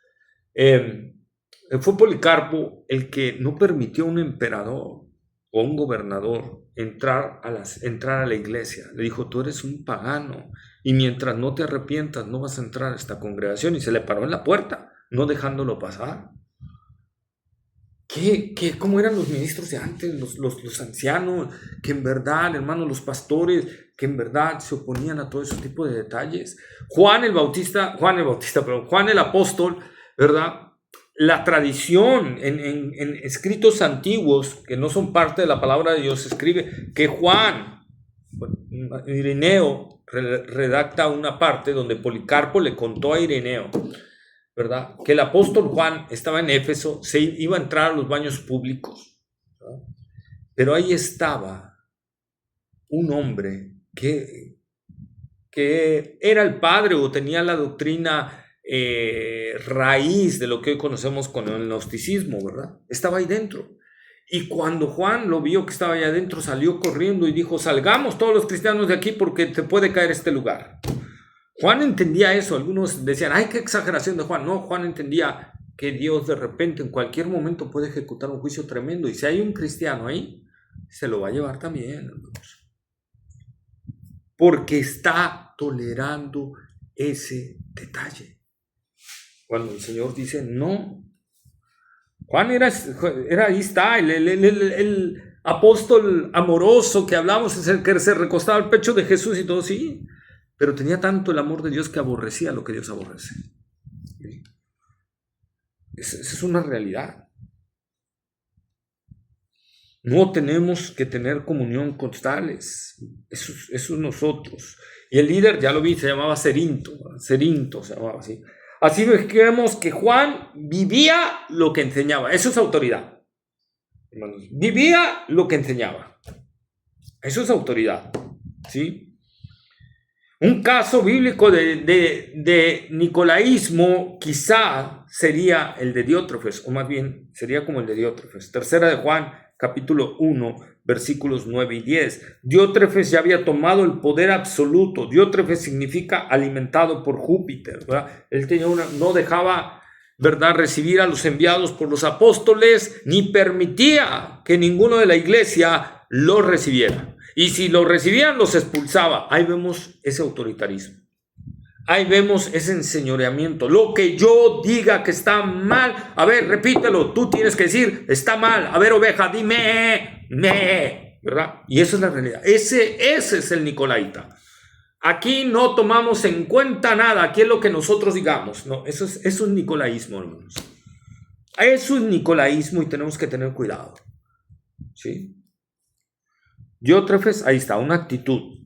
Fue Policarpo el que no permitió a un emperador o un gobernador entrar a la iglesia. Le dijo, tú eres un pagano y mientras no te arrepientas no vas a entrar a esta congregación, y se le paró en la puerta, no dejándolo pasar. ¿Cómo eran los ministros de antes, los ancianos, que en verdad, hermanos, los pastores, que en verdad se oponían a todo ese tipo de detalles? Juan el apóstol, ¿verdad? La tradición en escritos antiguos, que no son parte de la palabra de Dios, escribe que Ireneo redacta una parte donde Policarpo le contó a Ireneo, ¿verdad?, que el apóstol Juan estaba en Éfeso, se iba a entrar a los baños públicos, ¿verdad?, pero ahí estaba un hombre que era el padre o tenía la doctrina raíz de lo que hoy conocemos con el gnosticismo, ¿verdad? Estaba ahí dentro. Y cuando Juan lo vio que estaba ahí adentro, salió corriendo y dijo, salgamos todos los cristianos de aquí porque te puede caer este lugar. Juan entendía eso. Algunos decían, ay, qué exageración de Juan. No, Juan entendía que Dios de repente en cualquier momento puede ejecutar un juicio tremendo, y si hay un cristiano ahí, se lo va a llevar también, hermanos, porque está tolerando ese detalle. Cuando el Señor dice no, Juan era ahí está, el apóstol amoroso que hablamos, es el que se recostaba al pecho de Jesús y todo, sí, pero tenía tanto el amor de Dios que aborrecía lo que Dios aborrece. ¿Sí? Esa es una realidad. No tenemos que tener comunión constales. Eso es nosotros. Y el líder, ya lo vi, se llamaba Cerinto se llamaba así. Así vemos que Juan vivía lo que enseñaba. Eso es autoridad. Hermanos, vivía lo que enseñaba. Eso es autoridad. ¿Sí? Un caso bíblico de nicolaísmo quizá sería el de Diótrefes, o más bien sería como el de Diótrefes. Tercera de Juan, capítulo 1, versículos 9 y 10. Diótrefes ya había tomado el poder absoluto. Diótrefes significa alimentado por Júpiter, ¿verdad? Él tenía no dejaba, ¿verdad?, recibir a los enviados por los apóstoles, ni permitía que ninguno de la iglesia los recibiera. Y si lo recibían, los expulsaba. Ahí vemos ese autoritarismo. Ahí vemos ese enseñoreamiento. Lo que yo diga que está mal, a ver, repítelo. Tú tienes que decir, está mal. A ver, oveja, dime, ¿verdad? Y eso es la realidad. Ese es el nicolaita. Aquí no tomamos en cuenta nada. Aquí es lo que nosotros digamos. No, eso es nicolaísmo, hermanos. Eso es nicolaísmo y tenemos que tener cuidado. ¿Sí? Diótrefes, ahí está, una actitud.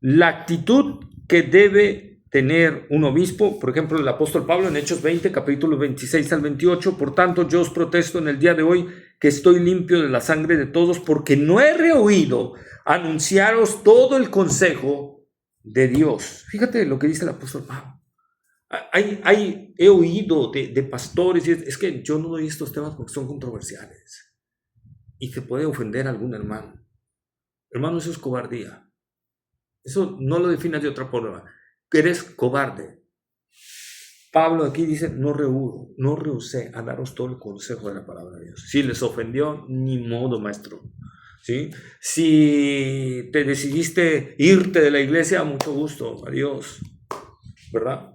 La actitud que debe tener un obispo, por ejemplo, el apóstol Pablo en Hechos 20, capítulos 26 al 28, por tanto yo os protesto en el día de hoy que estoy limpio de la sangre de todos, porque no he rehuido anunciaros todo el consejo de Dios. Fíjate lo que dice el apóstol Pablo. He oído de pastores, y es que yo no doy estos temas porque son controversiales y que puede ofender a algún hermano. Hermano, eso es cobardía. Eso no lo defines de otra forma. Eres cobarde. Pablo aquí dice, no rehusé a daros todo el consejo de la palabra de Dios. Si les ofendió, ni modo, maestro. ¿Sí? Si te decidiste irte de la iglesia, mucho gusto, adiós. ¿Verdad?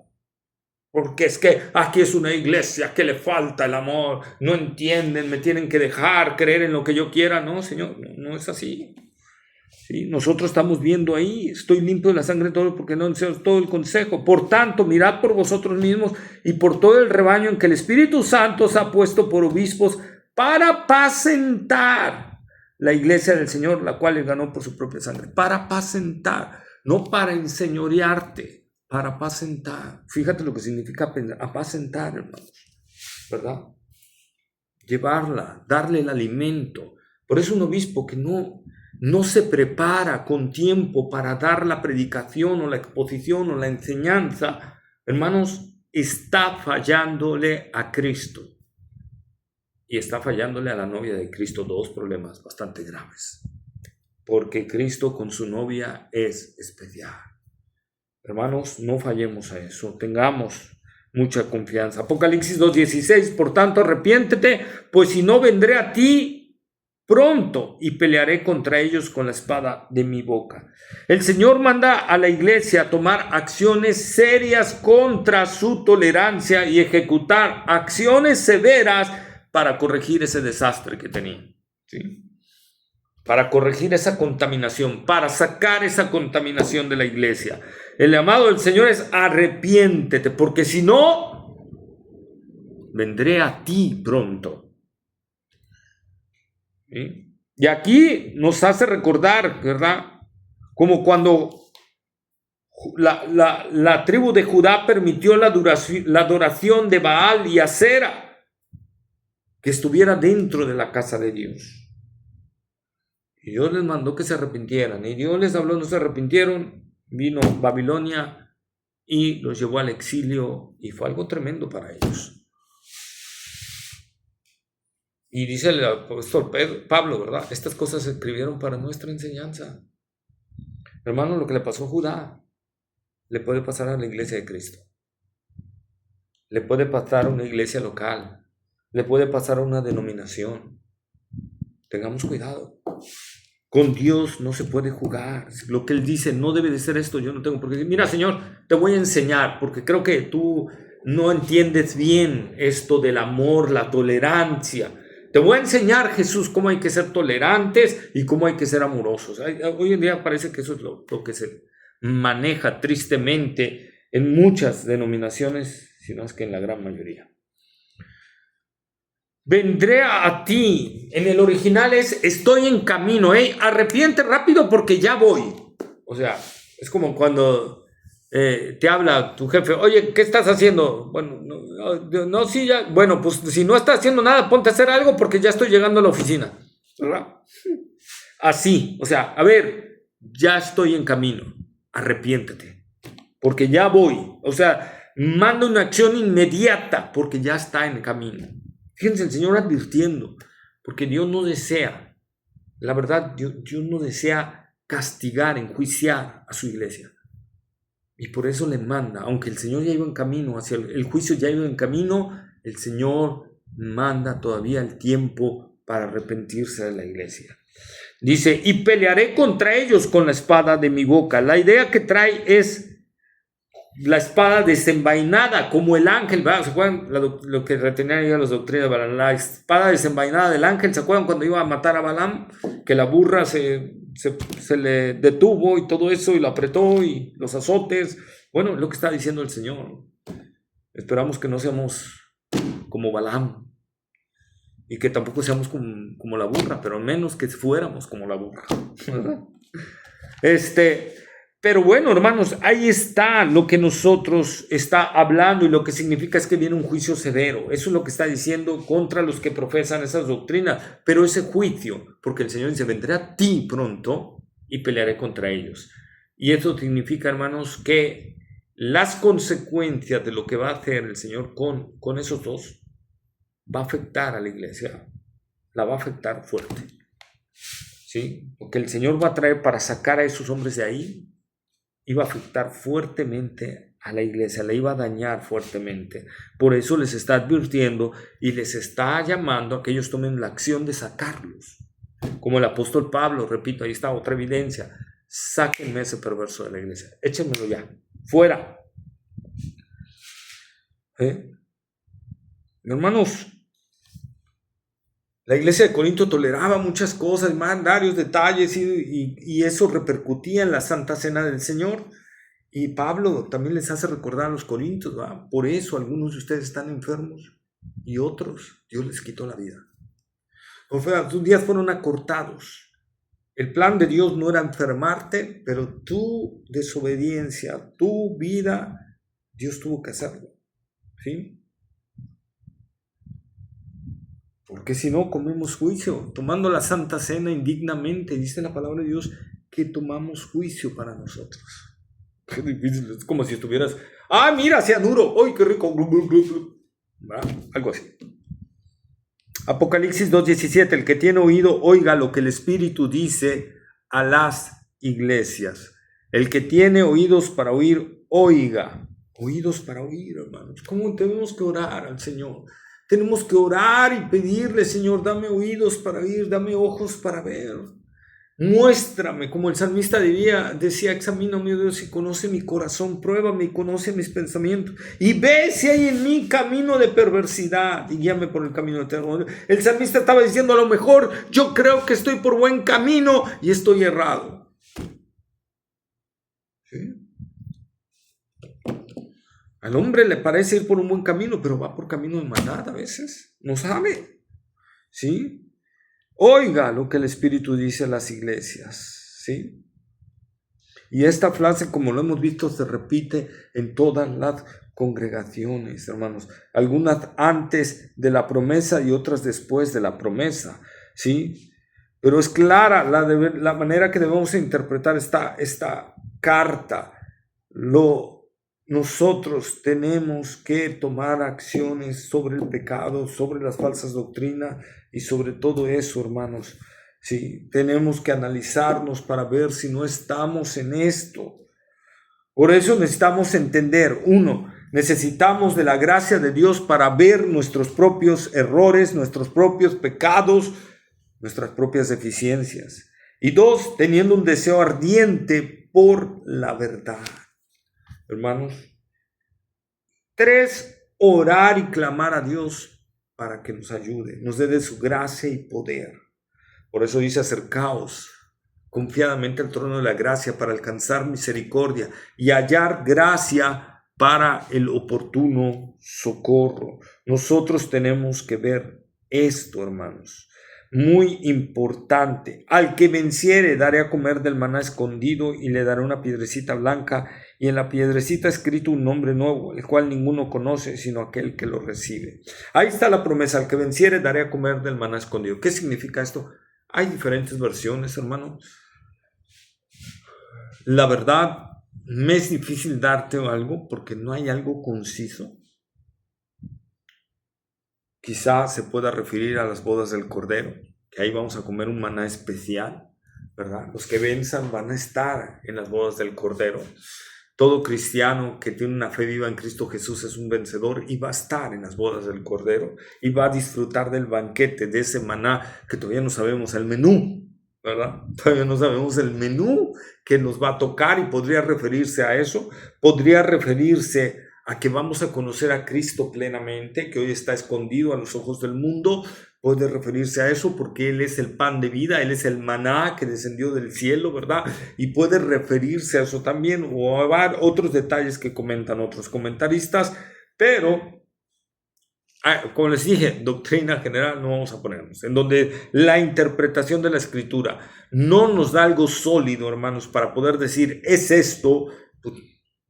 Porque es que aquí es una iglesia que le falta el amor, no entienden, me tienen que dejar creer en lo que yo quiera. No, Señor, no es así. ¿Sí? Nosotros estamos viendo ahí, estoy limpio de la sangre de todo porque no enseño todo el consejo. Por tanto, mirad por vosotros mismos y por todo el rebaño en que el Espíritu Santo os ha puesto por obispos para apacentar la iglesia del Señor, la cual él ganó por su propia sangre. Para apacentar, no para enseñorearte. Para apacentar. Fíjate lo que significa apacentar, hermanos, ¿verdad? Llevarla, darle el alimento. Por eso un obispo que no se prepara con tiempo para dar la predicación o la exposición o la enseñanza, hermanos, está fallándole a Cristo. Y está fallándole a la novia de Cristo. Dos problemas bastante graves. Porque Cristo con su novia es especial. Hermanos, no fallemos a eso, tengamos mucha confianza. Apocalipsis 2:16, por tanto, arrepiéntete, pues si no vendré a ti pronto y pelearé contra ellos con la espada de mi boca. El Señor manda a la iglesia a tomar acciones serias contra su tolerancia y ejecutar acciones severas para corregir ese desastre que tenían. ¿Sí? Para corregir esa contaminación, para sacar esa contaminación de la iglesia. El llamado del Señor es arrepiéntete, porque si no, vendré a ti pronto. ¿Sí? Y aquí nos hace recordar, ¿verdad? Como cuando la tribu de Judá permitió la adoración de Baal y Acera, que estuviera dentro de la casa de Dios. Y Dios les mandó que se arrepintieran. Y Dios les habló, no se arrepintieron. Vino Babilonia y los llevó al exilio. Y fue algo tremendo para ellos. Y dice el apóstol Pablo, ¿verdad? Estas cosas se escribieron para nuestra enseñanza. Hermano, lo que le pasó a Judá, le puede pasar a la iglesia de Cristo. Le puede pasar a una iglesia local. Le puede pasar a una denominación. Tengamos cuidado. Con Dios no se puede jugar. Lo que Él dice no debe de ser esto. Yo no tengo por qué decir, mira, Señor, te voy a enseñar porque creo que tú no entiendes bien esto del amor, la tolerancia. Te voy a enseñar, Jesús, cómo hay que ser tolerantes y cómo hay que ser amorosos. Hoy en día parece que eso es lo que se maneja tristemente en muchas denominaciones, si no es que en la gran mayoría. Vendré a ti. En el original es estoy en camino. Arrepiente rápido porque ya voy. O sea, es como cuando te habla tu jefe. Oye, ¿qué estás haciendo? Bueno, no, sí, ya. Bueno, pues si no estás haciendo nada, ponte a hacer algo porque ya estoy llegando a la oficina. ¿Verdad? Así, o sea, a ver, ya estoy en camino. Arrepiéntete porque ya voy. O sea, manda una acción inmediata porque ya está en camino. Fíjense, el Señor advirtiendo, porque Dios no desea, la verdad, Dios no desea castigar, enjuiciar a su iglesia. Y por eso le manda, aunque el Señor ya iba en camino, hacia el juicio ya iba en camino, el Señor manda todavía el tiempo para arrepentirse de la iglesia. Dice, y pelearé contra ellos con la espada de mi boca. La idea que trae es la espada desenvainada, como el ángel, ¿verdad? ¿Se acuerdan lo que retenían ya las doctrinas de Balaam? La espada desenvainada del ángel, ¿se acuerdan cuando iba a matar a Balaam? Que la burra se le detuvo y todo eso, y lo apretó, y los azotes. Bueno, es lo que está diciendo el Señor. Esperamos que no seamos como Balaam, y que tampoco seamos como la burra, pero al menos que fuéramos como la burra. Pero bueno, hermanos, ahí está lo que nosotros está hablando, y lo que significa es que viene un juicio severo. Eso es lo que está diciendo contra los que profesan esas doctrinas. Pero ese juicio, porque el Señor dice, vendré a ti pronto y pelearé contra ellos. Y eso significa, hermanos, que las consecuencias de lo que va a hacer el Señor con esos dos va a afectar a la iglesia. La va a afectar fuerte. ¿Sí? Lo que el Señor va a traer para sacar a esos hombres de ahí iba a afectar fuertemente a la iglesia, la iba a dañar fuertemente. Por eso les está advirtiendo y les está llamando a que ellos tomen la acción de sacarlos. Como el apóstol Pablo, repito, ahí está otra evidencia. Sáquenme ese perverso de la iglesia, échenmelo ya, fuera. Hermanos, la iglesia de Corinto toleraba muchas cosas, varios detalles, y eso repercutía en la Santa Cena del Señor. Y Pablo también les hace recordar a los corintios, ¿verdad? Por eso algunos de ustedes están enfermos y otros Dios les quitó la vida. O sea, tus días fueron acortados. El plan de Dios no era enfermarte, pero tu desobediencia, tu vida, Dios tuvo que hacerlo. ¿Sí? Porque si no, comemos juicio, tomando la Santa Cena indignamente. Dice la palabra de Dios que tomamos juicio para nosotros. Qué difícil, es como si estuvieras, mira, cianuro, ¡ay, qué rico! ¿verdad? Algo así. Apocalipsis 2:17, el que tiene oído, oiga lo que el Espíritu dice a las iglesias. El que tiene oídos para oír, oiga. Oídos para oír, hermanos. ¿Cómo tenemos que orar al Señor? Tenemos que orar y pedirle, Señor, dame oídos para oír, dame ojos para ver. Muéstrame, como el salmista decía, examíname, oh Dios, y conoce mi corazón, pruébame y conoce mis pensamientos, y ve si hay en mí camino de perversidad, y guíame por el camino eterno. El salmista estaba diciendo, a lo mejor yo creo que estoy por buen camino y estoy errado. ¿Sí? Al hombre le parece ir por un buen camino, pero va por camino de maldad a veces. No sabe. ¿Sí? Oiga lo que el Espíritu dice a las iglesias. ¿Sí? Y esta frase, como lo hemos visto, se repite en todas las congregaciones, hermanos. Algunas antes de la promesa y otras después de la promesa. ¿Sí? Pero es clara la manera que debemos interpretar esta carta. Nosotros tenemos que tomar acciones sobre el pecado, sobre las falsas doctrinas y sobre todo eso, hermanos. Sí, tenemos que analizarnos para ver si no estamos en esto. Por eso necesitamos entender, necesitamos de la gracia de Dios para ver nuestros propios errores, nuestros propios pecados, nuestras propias deficiencias. Y 2, teniendo un deseo ardiente por la verdad. Hermanos. 3, orar y clamar a Dios para que nos ayude, nos dé de su gracia y poder. Por eso dice: acercaos confiadamente al trono de la gracia para alcanzar misericordia y hallar gracia para el oportuno socorro. Nosotros tenemos que ver esto, hermanos. Muy importante. Al que venciere daré a comer del maná escondido y le daré una piedrecita blanca, y en la piedrecita escrito un nombre nuevo, el cual ninguno conoce sino aquel que lo recibe. Ahí está la promesa: al que venciere daré a comer del maná escondido. ¿Qué significa esto? Hay diferentes versiones, hermano. La verdad, me es difícil darte algo porque no hay algo conciso. Quizá se pueda referir a las bodas del Cordero, que ahí vamos a comer un maná especial, ¿verdad? Los que venzan van a estar en las bodas del Cordero. Todo cristiano que tiene una fe viva en Cristo Jesús es un vencedor y va a estar en las bodas del Cordero y va a disfrutar del banquete, de ese maná que todavía no sabemos el menú, ¿verdad? Todavía no sabemos el menú que nos va a tocar, y podría referirse a eso, podría referirse a que vamos a conocer a Cristo plenamente, que hoy está escondido a los ojos del mundo. Puede referirse a eso porque Él es el pan de vida, Él es el maná que descendió del cielo, ¿verdad? Y puede referirse a eso también, o a otros detalles que comentan otros comentaristas, pero como les dije, doctrina general no vamos a ponernos, en donde la interpretación de la Escritura no nos da algo sólido, hermanos, para poder decir, es esto, pues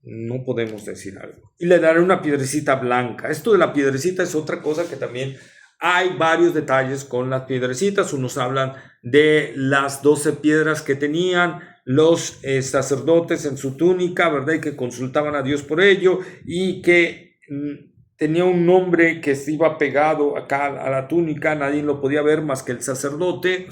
no podemos decir algo. Y le daré una piedrecita blanca. Esto de la piedrecita es otra cosa que también hay varios detalles con las piedrecitas. Unos hablan de las 12 piedras que tenían los sacerdotes en su túnica, ¿verdad? Y que consultaban a Dios por ello, y que tenía un nombre que se iba pegado acá a la túnica, nadie lo podía ver más que el sacerdote.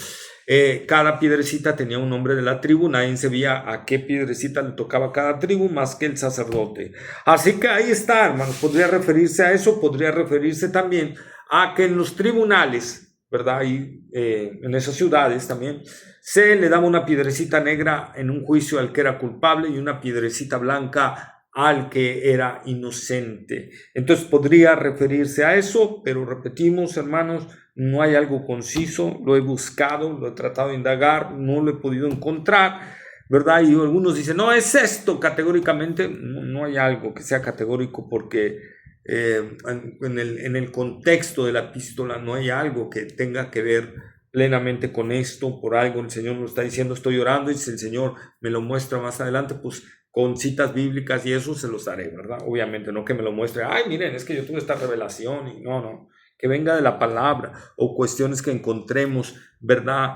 Cada piedrecita tenía un nombre de la tribu, nadie sabía a qué piedrecita le tocaba a cada tribu más que el sacerdote. Así que ahí está, hermanos, podría referirse a eso, podría referirse también a que en los tribunales, ¿verdad? Y en esas ciudades también se le daba una piedrecita negra en un juicio al que era culpable y una piedrecita blanca al que era inocente. Entonces podría referirse a eso, pero repetimos, hermanos, no hay algo conciso. Lo he buscado, lo he tratado de indagar, no lo he podido encontrar, ¿verdad? Y algunos dicen, no, es esto categóricamente. No hay algo que sea categórico porque en el contexto de la epístola no hay algo que tenga que ver plenamente con esto. Por algo el Señor nos está diciendo, estoy orando, y si el Señor me lo muestra más adelante, pues con citas bíblicas y eso se los daré, ¿verdad? Obviamente no que me lo muestre, ay, miren, es que yo tuve esta revelación, y no, que venga de la palabra, o cuestiones que encontremos, ¿verdad?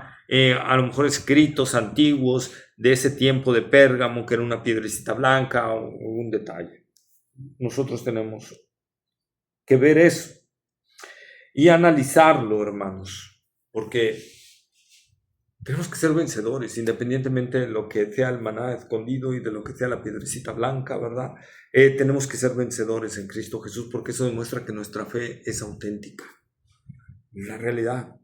A lo mejor escritos antiguos de ese tiempo de Pérgamo, que era una piedrecita blanca, o un detalle. Nosotros tenemos que ver eso y analizarlo, hermanos, porque tenemos que ser vencedores, independientemente de lo que sea el maná escondido y de lo que sea la piedrecita blanca, ¿verdad? Tenemos que ser vencedores en Cristo Jesús, porque eso demuestra que nuestra fe es auténtica. La realidad.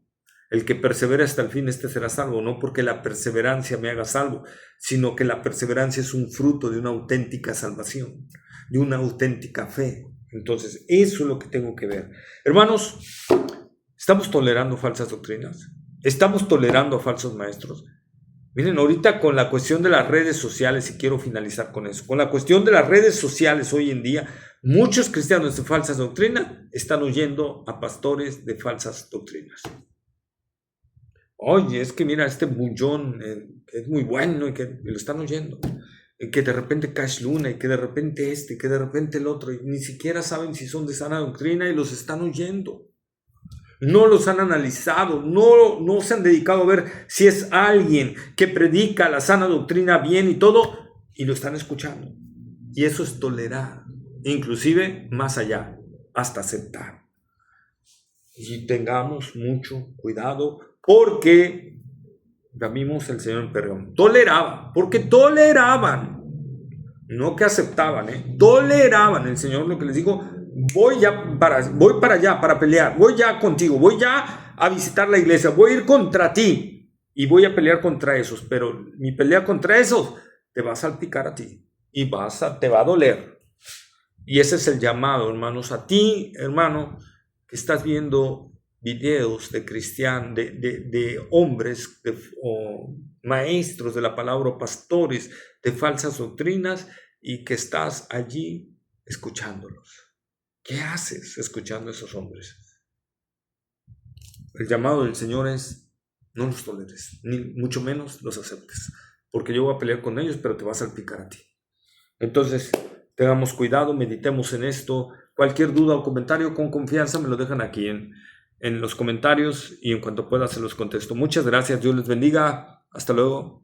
El que persevera hasta el fin, este será salvo, no porque la perseverancia me haga salvo, sino que la perseverancia es un fruto de una auténtica salvación, de una auténtica fe. Entonces, eso es lo que tengo que ver. Hermanos, ¿estamos tolerando falsas doctrinas? ¿Estamos tolerando a falsos maestros? Miren, ahorita con la cuestión de las redes sociales, y quiero finalizar con eso, con la cuestión de las redes sociales hoy en día, muchos cristianos de falsas doctrinas están oyendo a pastores de falsas doctrinas. Oye, es que mira, este bullón es muy bueno, y que lo están oyendo, y que de repente Cash Luna, y que de repente y que de repente el otro, y ni siquiera saben si son de sana doctrina y los están oyendo. No los han analizado, no se han dedicado a ver si es alguien que predica la sana doctrina bien y todo, y lo están escuchando. Y eso es tolerar, inclusive más allá, hasta aceptar. Y tengamos mucho cuidado, porque ya vimos el Señor en Pérgamo, toleraba, porque toleraban, no que aceptaban, toleraban. El Señor lo que les dijo, voy para allá para pelear, voy ya contigo, voy ya a visitar la iglesia, voy a ir contra ti y voy a pelear contra esos, pero mi pelea contra esos te va a salpicar a ti y te va a doler. Y ese es el llamado, hermanos, a ti, hermano, que estás viendo videos de cristianos, de hombres o maestros de la palabra, o pastores de falsas doctrinas, y que estás allí escuchándolos. ¿Qué haces escuchando a esos hombres? El llamado del Señor es: no los toleres, ni mucho menos los aceptes, porque yo voy a pelear con ellos, pero te va a salpicar a ti. Entonces, tengamos cuidado, meditemos en esto. Cualquier duda o comentario, con confianza me lo dejan aquí en los comentarios, y en cuanto pueda se los contesto. Muchas gracias, Dios les bendiga, hasta luego.